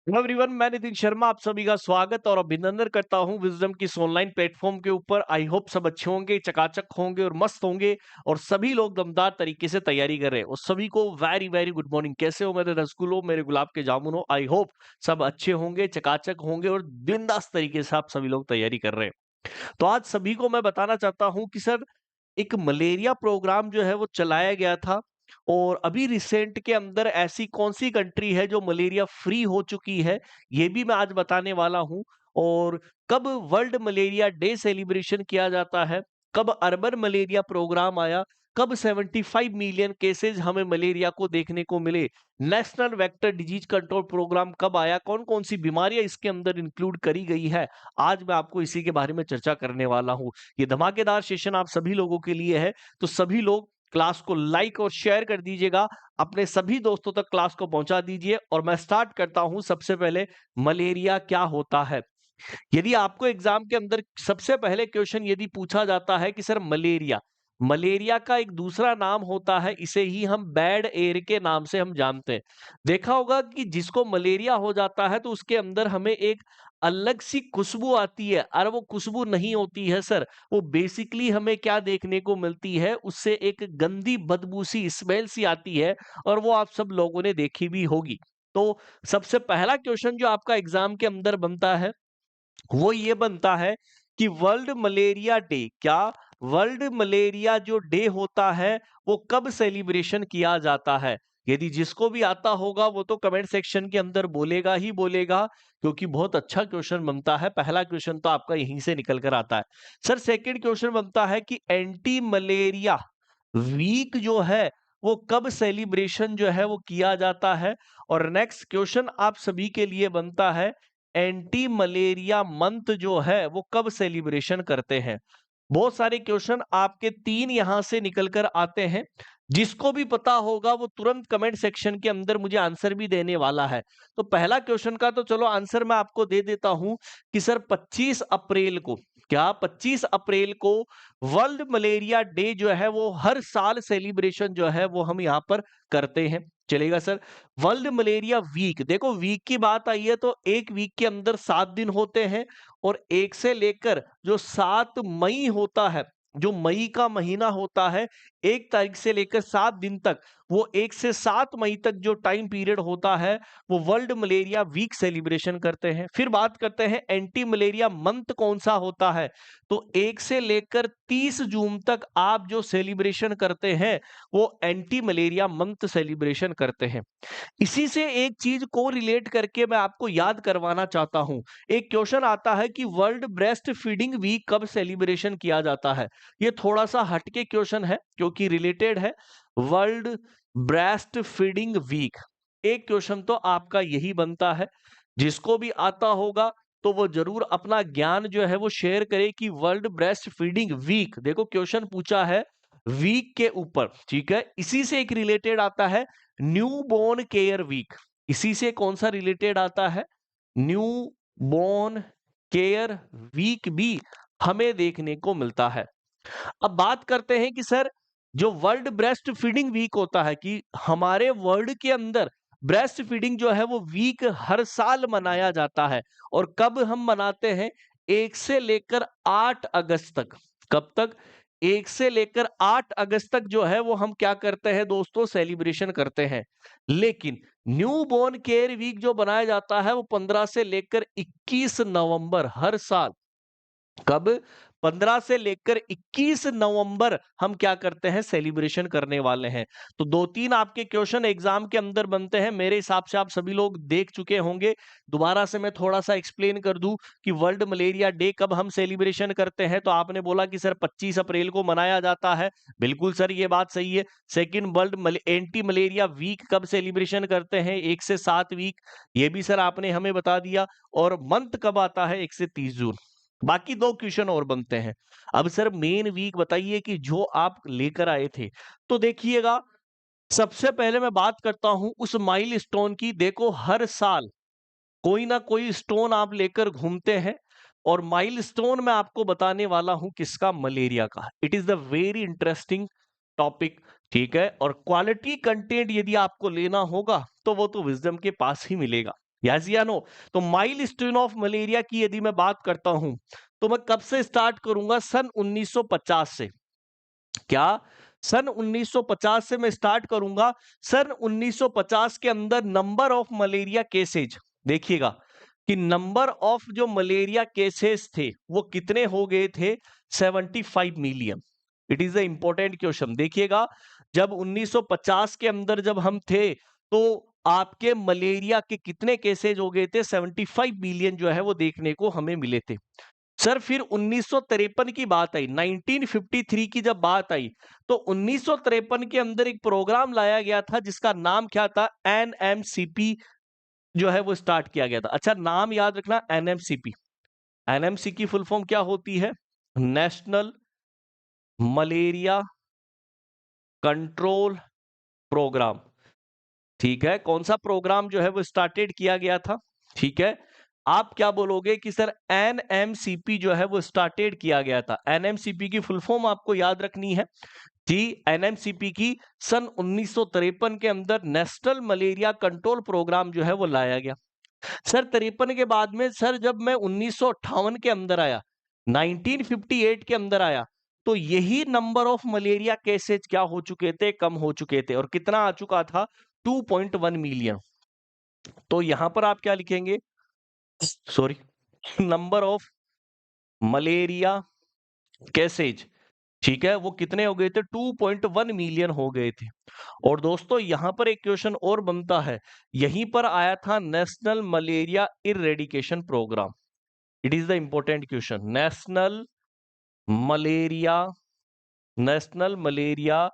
Hello everyone, मैं नितिन शर्मा आप सभी का स्वागत और अभिनंदन करता हूं विजडम की इस ऑनलाइन प्लेटफॉर्म के ऊपर। आई होप सब अच्छे होंगे, चकाचक होंगे और मस्त होंगे और सभी लोग दमदार तरीके से तैयारी कर रहे हैं। और सभी को वेरी वेरी गुड मॉर्निंग। कैसे हो मेरे रसगुल्लो, मेरे गुलाब के जामुनो? आई होप सब अच्छे होंगे, चकाचक होंगे और बिंदास तरीके से आप सभी लोग तैयारी कर रहे हैं। तो आज सभी को मैं बताना चाहता हूं कि सर, एक मलेरिया प्रोग्राम जो है वो चलाया गया था और अभी रिसेंट के अंदर ऐसी कौन सी कंट्री है जो मलेरिया फ्री हो चुकी है, ये भी मैं आज बताने वाला हूं। और कब वर्ल्ड मलेरिया डे सेलिब्रेशन किया जाता है, कब अर्बन मलेरिया प्रोग्राम आया, कब 75 मिलियन केसेस हमें मलेरिया को देखने को मिले, national vector disease control programme कब आया, कौन कौन सी बीमारियां इसके अंदर इंक्लूड करी गई है, आज मैं आपको इसी के बारे में चर्चा करने वाला हूं। ये धमाकेदार सेशन आप सभी लोगों के लिए है, तो सभी लोग क्लास को लाइक और शेयर कर दीजिएगा, अपने सभी दोस्तों तक क्लास को पहुंचा दीजिए। और मैं स्टार्ट करता हूं सबसे पहले, मलेरिया क्या होता है। यदि आपको एग्जाम के अंदर सबसे पहले क्वेश्चन यदि पूछा जाता है कि सर मलेरिया, मलेरिया का एक दूसरा नाम होता है, इसे ही हम बैड एयर के नाम से हम जानते हैं। देखा होगा कि जिसको मलेरिया हो जाता है तो उसके अंदर हमें एक अलग सी खुशबू आती है। और वो खुशबू नहीं होती है सर, वो बेसिकली हमें क्या देखने को मिलती है, उससे एक गंदी बदबू सी स्मेल सी आती है। और वो आप सब लोगों ने देखी भी होगी। तो सबसे पहला क्वेश्चन जो आपका एग्जाम के अंदर बनता है वो ये बनता है कि वर्ल्ड मलेरिया डे, क्या वर्ल्ड मलेरिया जो डे होता है वो कब सेलिब्रेशन किया जाता है। यदि जिसको भी आता होगा वो तो कमेंट सेक्शन के अंदर बोलेगा ही बोलेगा, क्योंकि बहुत अच्छा क्वेश्चन बनता है। पहला क्वेश्चन तो आपका यहीं से निकल कर आता है। सर सेकंड क्वेश्चन बनता है कि एंटी मलेरिया वीक जो है वो कब सेलिब्रेशन जो है वो किया जाता है। और नेक्स्ट क्वेश्चन आप सभी के लिए बनता है, एंटी मलेरिया मंथ जो है वो कब सेलिब्रेशन करते हैं। बहुत सारे क्वेश्चन आपके तीन यहां से निकल कर आते हैं। जिसको भी पता होगा वो तुरंत कमेंट सेक्शन के अंदर मुझे आंसर भी देने वाला है। तो पहला क्वेश्चन का तो चलो आंसर मैं आपको दे देता हूं कि सर 25 अप्रैल को, क्या 25 अप्रैल को वर्ल्ड मलेरिया डे जो है वो हर साल सेलिब्रेशन जो है वो हम यहाँ पर करते हैं। चलेगा सर। वर्ल्ड मलेरिया वीक, देखो वीक की बात आई है तो एक वीक के अंदर 7 दिन होते हैं। और एक से लेकर जो 7 मई होता है, जो मई का महीना होता है, 1 तारीख से लेकर 7 दिन तक, वो 1 से 7 मई तक जो टाइम पीरियड होता है वो वर्ल्ड मलेरिया वीक सेलिब्रेशन करते हैं। फिर बात करते हैं एंटी मलेरिया मंथ कौन सा होता है। तो 1 से लेकर 30 जून तक आप जो सेलिब्रेशन करते हैं वो एंटी मलेरिया मंथ सेलिब्रेशन करते हैं। इसी से एक चीज को रिलेट करके मैं आपको याद करवाना चाहता हूं। एक क्वेश्चन आता है कि वर्ल्ड ब्रेस्ट फीडिंग वीक कब सेलिब्रेशन किया जाता है। ये थोड़ा सा हटके क्वेश्चन है क्योंकि रिलेटेड है। वर्ल्ड ब्रेस्ट फीडिंग वीक, एक क्वेश्चन तो आपका यही बनता है। जिसको भी आता होगा तो वो जरूर अपना ज्ञान जो है वो शेयर करे कि वर्ल्ड ब्रेस्ट फीडिंग वीक, देखो क्वेश्चन पूछा है वीक के ऊपर, ठीक है। इसी से एक रिलेटेड आता है न्यू बोर्न केयर वीक। इसी से कौन सा रिलेटेड आता है, न्यू बोर्न केयर वीक भी हमें देखने को मिलता है। अब बात करते हैं कि सर जो वर्ल्ड ब्रेस्ट फीडिंग वीक होता है, कि हमारे वर्ल्ड के अंदर ब्रेस्ट फीडिंग जो है वो वीक हर साल मनाया जाता है। और कब हम मनाते हैं, 1 से लेकर 8 अगस्त तक। कब तक, 1 से लेकर 8 अगस्त तक जो है वो हम क्या करते हैं दोस्तों, सेलिब्रेशन करते हैं। लेकिन न्यू बोर्न केयर वीक जो बनाया जाता है वो 15 से लेकर 21 नवंबर हर साल। कब, 15 से लेकर 21 नवंबर हम क्या करते हैं, सेलिब्रेशन करने वाले हैं। तो दो तीन आपके क्वेश्चन एग्जाम के अंदर बनते हैं, मेरे हिसाब से आप सभी लोग देख चुके होंगे। दोबारा से मैं थोड़ा सा एक्सप्लेन कर दूं कि वर्ल्ड मलेरिया डे कब हम सेलिब्रेशन करते हैं। तो आपने बोला कि सर 25 अप्रैल को मनाया जाता है, बिल्कुल सर ये बात सही है। Second, world anti malaria week कब सेलिब्रेशन करते हैं, 1 से 7 वीक, ये भी सर आपने हमें बता दिया। और मंथ कब आता है, 1 से 30 जून। बाकी दो क्वेश्चन और बनते हैं। अब सर मेन वीक बताइए कि जो आप लेकर आए थे। तो देखिएगा, सबसे पहले मैं बात करता हूं उस माइलस्टोन की। देखो हर साल कोई ना कोई स्टोन आप लेकर घूमते हैं, और माइलस्टोन मैं आपको बताने वाला हूं किसका, मलेरिया का। It is the very interesting topic, ठीक है। और क्वालिटी कंटेंट यदि आपको लेना होगा तो वो तो विजडम के पास ही मिलेगा। यस या नो? तो माइलस्टोन ऑफ मलेरिया की यदि मैं बात करता हूं तो मैं कब से स्टार्ट करूंगा? सन 1950 से। क्या? सन 1950 से मैं स्टार्ट करूंगा। सन 1950 के अंदर नंबर ऑफ मलेरिया केसेज, देखिएगा कि नंबर ऑफ जो मलेरिया केसेस थे वो कितने हो गए थे? 75 million. It is a important question. देखिएगा, जब 1950 के अंदर जब हम थे तो आपके मलेरिया के कितने केसेज हो गए थे? 75 मिलियन जो है वो देखने को हमें मिले थे। सर फिर 1953 की बात आई, 1953 की जब बात आई तो 1953 के अंदर एक प्रोग्राम लाया गया था जिसका नाम क्या था? एनएमसीपी जो है वो स्टार्ट किया गया था। अच्छा, नाम याद रखना, एनएमसीपी। एनएमसी की फुल फॉर्म क्या होती है? National malaria control programme. ठीक है, कौन सा प्रोग्राम जो है वो स्टार्टेड किया गया था? ठीक है, आप क्या बोलोगे कि सर एनएमसीपी जो है वो स्टार्टेड किया गया था। एनएमसीपी की फुल फॉर्म आपको याद रखनी है जी। एनएमसीपी की सन 1953 के अंदर नेशनल मलेरिया कंट्रोल प्रोग्राम जो है वो लाया गया। सर 53 के बाद में सर जब मैं 1958 के अंदर आया, 1958 के अंदर आया, तो यही नंबर ऑफ मलेरिया केसेस क्या हो चुके थे? कम हो चुके थे। और कितना आ चुका था? 2.1 मिलियन। तो यहां पर आप क्या लिखेंगे? Sorry, number of malaria cases, ठीक है, वो कितने हो गए थे? 2.1 मिलियन हो गए थे। और दोस्तों यहां पर एक क्वेश्चन और बनता है, यहीं पर आया था national malaria eradication programme. It is the important question. Malaria national malaria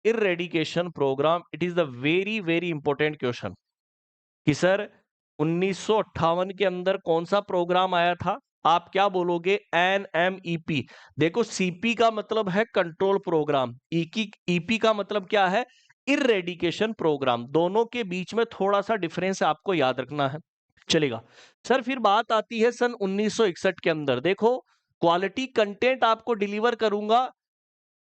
eradication programme, it is the very very important question कि सर 1958 के अंदर कौन सा प्रोग्राम आया था? आप क्या बोलोगे? एनएमईपी। देखो, सीपी का मतलब है कंट्रोल प्रोग्राम, ईपी का मतलब क्या है? Eradication programme. दोनों के बीच में थोड़ा सा डिफरेंस आपको याद रखना है, चलेगा। सर फिर बात आती है सन 1961 के अंदर। देखो, क्वालिटी कंटेंट आपको डिलीवर करूंगा,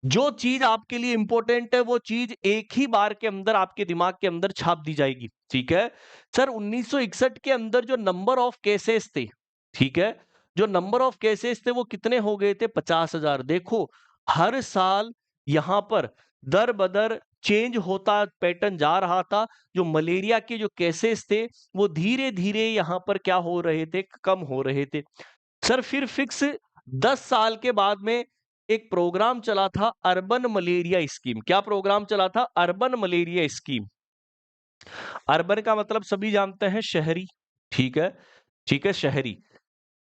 जो चीज आपके लिए इंपॉर्टेंट है वो चीज एक ही बार के अंदर आपके दिमाग के अंदर छाप दी जाएगी। ठीक है, सर 1961 के अंदर जो नंबर ऑफ केसेस थे, ठीक है, जो नंबर ऑफ केसेस थे वो कितने हो गए थे? 50,000। देखो, हर साल यहां पर दर बदर चेंज होता पैटर्न जा रहा था। जो मलेरिया के जो केसेस थे वो धीरे धीरे यहां पर क्या हो रहे थे? कम हो रहे थे। सर फिर फिक्स 10 साल के बाद में एक प्रोग्राम चला था, अर्बन मलेरिया स्कीम। क्या प्रोग्राम चला था? Urban malaria scheme. अर्बन का मतलब सभी जानते हैं, शहरी। ठीक है, ठीक है, शहरी।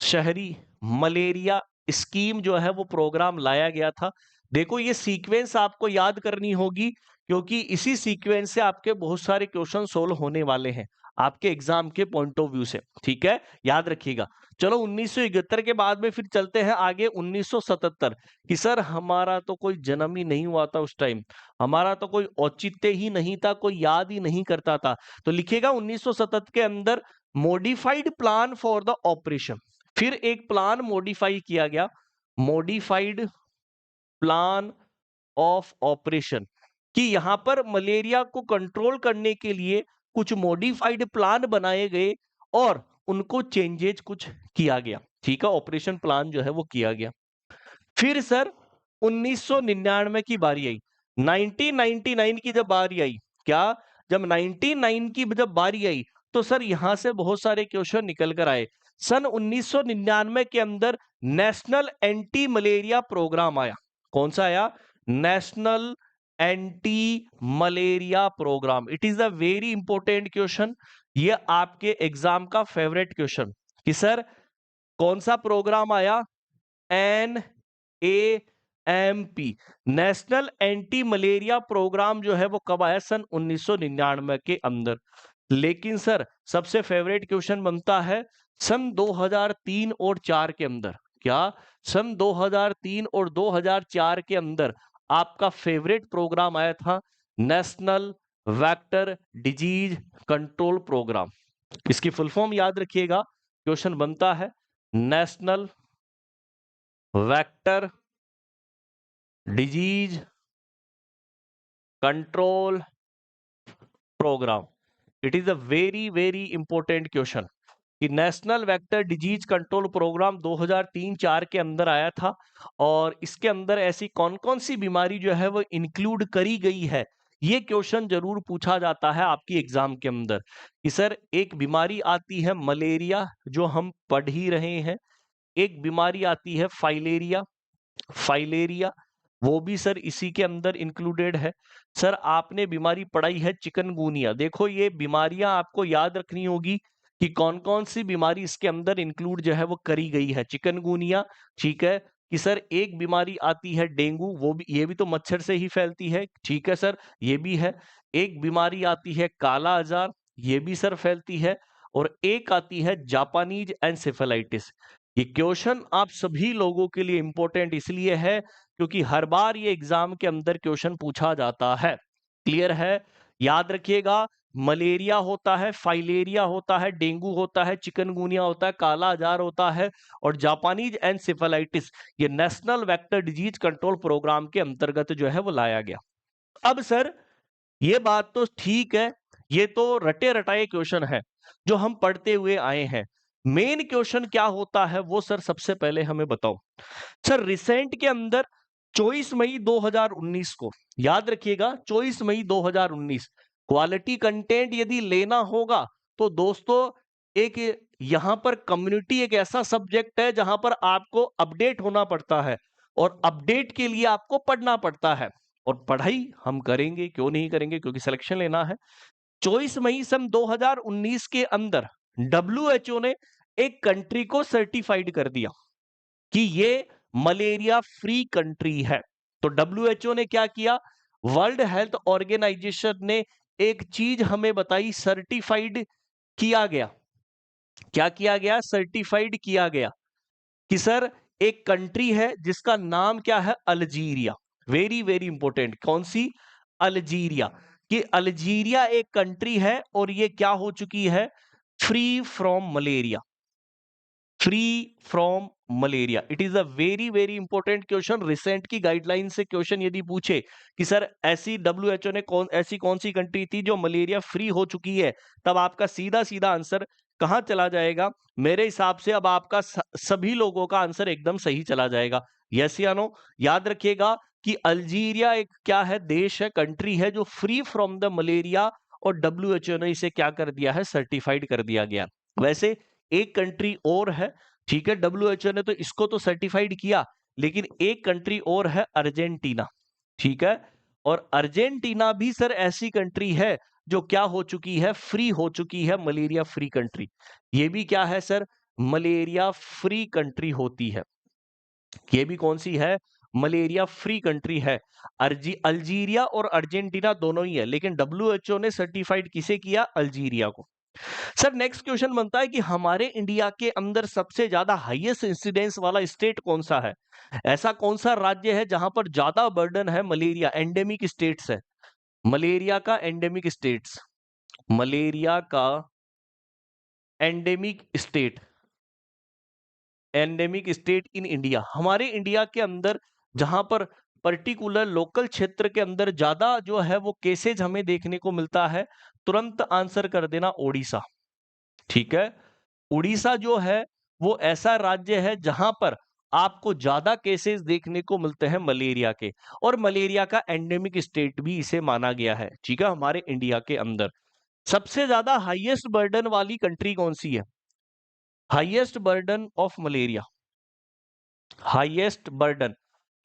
शहरी मलेरिया स्कीम जो है वो प्रोग्राम लाया गया था। देखो, ये सीक्वेंस आपको याद करनी होगी क्योंकि इसी सीक्वेंस से आपके बहुत सारे क्वेश्चन सोल्व होने वाले हैं आपके एग्जाम के पॉइंट ऑफ व्यू से। ठीक है, याद रखिएगा। चलो 1971 के बाद में फिर चलते हैं आगे 1977 कि सर हमारा तो कोई जन्म ही नहीं हुआ था उस टाइम, हमारा तो कोई औचित्य ही नहीं था, कोई याद ही नहीं करता था। तो लिखिएगा 1977 के अंदर modified plan for the operation. फिर एक प्लान मॉडिफाई किया गया, मॉडिफाइड प्लान ऑफ ऑपरेशन, कि यहां पर मलेरिया को कंट्रोल करने के लिए कुछ मॉडिफाइड प्लान बनाए गए और उनको चेंजेज कुछ किया गया। ठीक है, ऑपरेशन प्लान जो है वो किया गया। फिर सर 1999 की बारी आई, 1999 की जब बारी आई, क्या? जब 99 की जब बारी आई तो सर यहां से बहुत सारे क्वेश्चन निकल कर आए। सन 1999 के अंदर नेशनल एंटी मलेरिया प्रोग्राम आया। कौन सा आया? National anti malaria programme. It is a very important question, ये आपके एग्जाम का फेवरेट क्वेश्चन कि सर कौन सा प्रोग्राम आया? N A M P, national anti malaria programme जो है वो कब आया? सन 1999 के अंदर। लेकिन सर सबसे फेवरेट क्वेश्चन बनता है सन 2003 और 4 के अंदर। क्या? सन 2003 और 2004 के अंदर आपका फेवरेट प्रोग्राम आया था, national vector disease control programme. इसकी फुल फॉर्म याद रखिएगा, क्वेश्चन बनता है national vector disease control programme. It is a very very important question कि national vector disease control programme 2003-4 के अंदर आया था और इसके अंदर ऐसी कौन कौन सी बीमारी जो है वो इंक्लूड करी गई है। ये क्वेश्चन जरूर पूछा जाता है आपकी एग्जाम के अंदर कि सर एक बीमारी आती है मलेरिया जो हम पढ़ ही रहे हैं, एक बीमारी आती है फाइलेरिया, फाइलेरिया वो भी सर इसी के अंदर इंक्लूडेड है। सर आपने बीमारी पढ़ाई है चिकनगुनिया, देखो ये बीमारियां आपको याद रखनी होगी कि कौन कौन सी बीमारी इसके अंदर इंक्लूड जो है वो करी गई है। चिकनगुनिया, ठीक है। कि सर एक बीमारी आती है डेंगू, वो भी, ये भी तो मच्छर से ही फैलती है, ठीक है सर, ये भी है। एक बीमारी आती है काला आजार, ये भी सर फैलती है। और एक आती है जापानीज एनसेफेलाइटिस। ये क्वेश्चन आप सभी लोगों के लिए इंपॉर्टेंट इसलिए है क्योंकि हर बार ये एग्जाम के अंदर क्वेश्चन पूछा जाता है। क्लियर है? याद रखिएगा, मलेरिया होता है, फाइलेरिया होता है, डेंगू होता है, चिकनगुनिया होता है, काला आजार होता है और जापानीज एनसेफेलाइटिस ये national vector disease control programme के अंतर्गत जो है वो लाया गया। अब सर ये बात तो ठीक है, ये तो रटे रटाए क्वेश्चन है जो हम पढ़ते हुए आए हैं। मेन क्वेश्चन क्या होता है वो सर सबसे पहले हमें बताओ। सर रिसेंट के अंदर 24 मई 2019 को, याद रखिएगा 24 मई 2019, क्वालिटी कंटेंट यदि लेना होगा तो दोस्तों एक यहां पर कम्युनिटी एक ऐसा सब्जेक्ट है जहां पर आपको अपडेट होना पड़ता है और अपडेट के लिए आपको पढ़ना पड़ता है और पढ़ाई हम करेंगे, क्यों नहीं करेंगे, क्योंकि सिलेक्शन लेना है। 24 मई सन 2019 के अंदर WHO ने एक कंट्री को सर्टिफाइड कर दिया कि ये मलेरिया फ्री कंट्री है। तो WHO ने क्या किया, वर्ल्ड हेल्थ ऑर्गेनाइजेशन ने एक चीज हमें बताई, सर्टिफाइड किया गया। क्या किया गया? सर्टिफाइड किया गया कि सर एक कंट्री है जिसका नाम क्या है, अल्जीरिया। वेरी वेरी इंपॉर्टेंट, कौन सी? अल्जीरिया। कि अल्जीरिया एक कंट्री है और ये क्या हो चुकी है, free from malaria, free from malaria. It is a very very important question. Recent की गाइडलाइन से क्वेश्चन यदि पूछे कि सर ऐसी WHO ने ऐसी कौन सी कंट्री थी जो मलेरिया फ्री हो चुकी है, तब आपका सीधा सीधा आंसर कहां चला जाएगा? मेरे हिसाब से अब आपका सभी लोगों का आंसर एकदम सही चला जाएगा। यस या नो? याद रखिएगा कि अल्जीरिया एक क्या है, देश है, कंट्री है जो फ्री फ्रॉम द मलेरिया और WHO ने इसे क्या कर दिया है, सर्टिफाइड कर दिया गया। वैसे एक कंट्री और है, ठीक है, WHO ने तो इसको तो सर्टिफाइड किया, लेकिन एक कंट्री और है अर्जेंटीना, ठीक है। और अर्जेंटीना भी सर ऐसी कंट्री है जो क्या हो चुकी है, फ्री हो चुकी है, मलेरिया फ्री कंट्री। ये भी क्या है सर, मलेरिया फ्री कंट्री होती है। ये भी कौन सी है, मलेरिया फ्री कंट्री है। अल्जीरिया और अर्जेंटीना दोनों ही है, लेकिन WHO ने सर्टिफाइड किसे किया, अल्जीरिया को। सर नेक्स्ट क्वेश्चन बनता है कि हमारे इंडिया के अंदर सबसे ज्यादा हाईएस्ट इंसिडेंस वाला स्टेट कौन सा है? ऐसा कौन सा राज्य है जहां पर ज्यादा बर्डन है मलेरिया, एंडेमिक स्टेट्स है, मलेरिया का एंडेमिक स्टेट्स, मलेरिया का endemic state, endemic state in India. हमारे इंडिया के अंदर जहां पर पर्टिकुलर लोकल क्षेत्र के अंदर ज्यादा जो है वो केसेज हमें देखने को मिलता है, तुरंत आंसर कर देना ओडिशा, ठीक है। उड़ीसा जो है वो ऐसा राज्य है जहां पर आपको ज्यादा केसेस देखने को मिलते हैं मलेरिया के, और मलेरिया का एंडेमिक स्टेट भी इसे माना गया है, ठीक है, हमारे इंडिया के अंदर। सबसे ज्यादा हाईएस्ट बर्डन वाली कंट्री कौन सी है? Highest burden of malaria, highest burden,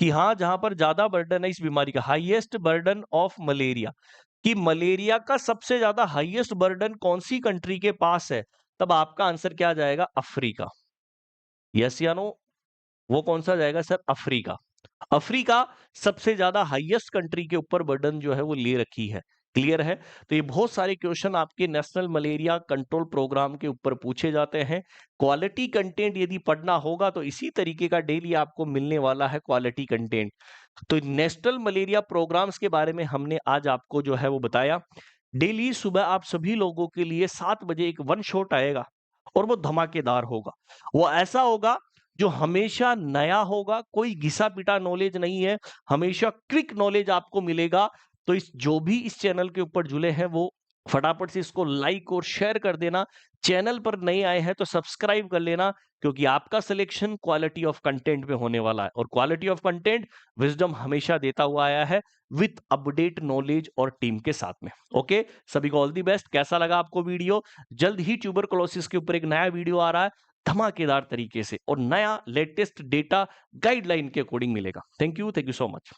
कि हाँ जहां पर ज्यादा बर्डन है इस बीमारी का, हाईएस्ट बर्डन ऑफ मलेरिया, कि मलेरिया का सबसे ज्यादा हाईएस्ट बर्डन कौन सी कंट्री के पास है, तब आपका आंसर क्या जाएगा, अफ्रीका। यस या नो? वो कौन सा जाएगा सर, अफ्रीका। अफ्रीका सबसे ज्यादा हाईएस्ट कंट्री के ऊपर बर्डन जो है वो ले रखी है। क्लियर है? तो ये बहुत सारे क्वेश्चन आपके नेशनल मलेरिया कंट्रोल प्रोग्राम के ऊपर पूछे जाते हैं। क्वालिटी कंटेंट यदि पढ़ना होगा तो इसी तरीके का डेली आपको मिलने वाला है क्वालिटी कंटेंट। तो नेशनल मलेरिया प्रोग्राम्स के बारे में हमने आज आपको जो है वो बताया। डेली सुबह आप सभी लोगों के लिए 7 बजे एक वन शॉट आएगा और वो धमाकेदार होगा। वो ऐसा होगा जो हमेशा नया होगा, कोई घिसा पिटा नॉलेज नहीं है, हमेशा क्विक नॉलेज आपको मिलेगा। तो इस जो भी इस चैनल के ऊपर जुड़े हैं वो फटाफट से इसको लाइक और शेयर कर देना। चैनल पर नए आए हैं तो सब्सक्राइब कर लेना, क्योंकि आपका सिलेक्शन क्वालिटी ऑफ कंटेंट में होने वाला है, और क्वालिटी ऑफ कंटेंट विजडम हमेशा देता हुआ आया है विथ अपडेट नॉलेज और टीम के साथ में। ओके, सभी को ऑल दी बेस्ट। कैसा लगा आपको वीडियो? जल्द ही ट्यूबरकुलोसिस के ऊपर एक नया वीडियो आ रहा है धमाकेदार तरीके से, और नया लेटेस्ट डेटा गाइडलाइन के अकॉर्डिंग मिलेगा। Thank you so much.